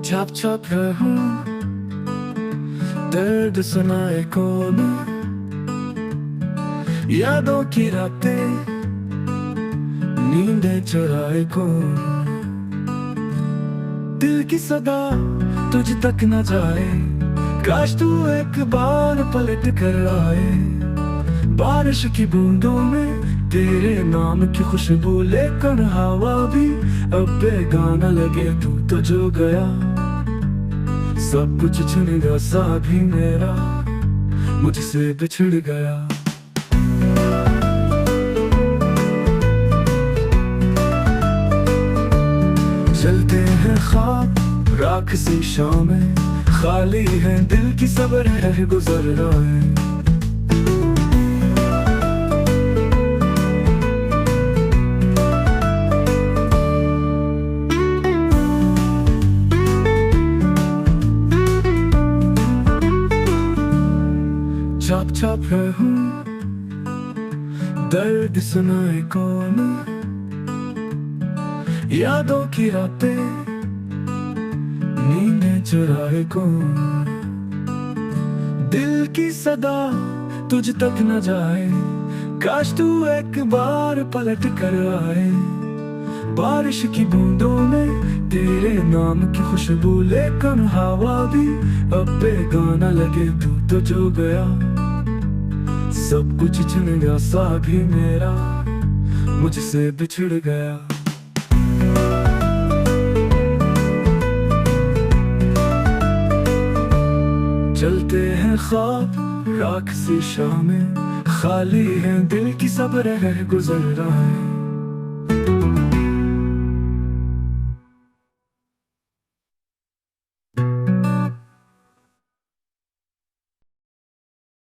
छाप छाप रहूं, दर्द सुनाए कौन, यादों की रातें नींदें चुराए कौन। दिल की सदा तुझ तक न जाए, काश तू एक बार पलट कर आए। बारिश की बूंदों में तेरे नाम की खुशबू लेकर हवा भी अब बेगाना लगे। तू तो जो गया सब कुछ छिन गया, सा भी मेरा मुझसे बिछड़ गया। चलते हैं ख्वाब राख सी शामें, खाली है दिल की सब रह गुजर रहा है। छाप छाप रहूं, दर्द सुनाए कौन, यादों की रातें नींदें चुराए कौन। दिल की सदा तुझ तक न जाए, काश तू एक बार पलट कर आए। बारिश की बूंदों में तेरे नाम की खुशबू लेकर हवा भी अब बेगाना लगे। तू तो जो गया सब कुछ छिन गया, सा भी मेरा मुझसे बिछड़ गया। चलते हैं ख्वाब राख सी शामें, खाली है दिल की सब रह गुजर रहा है।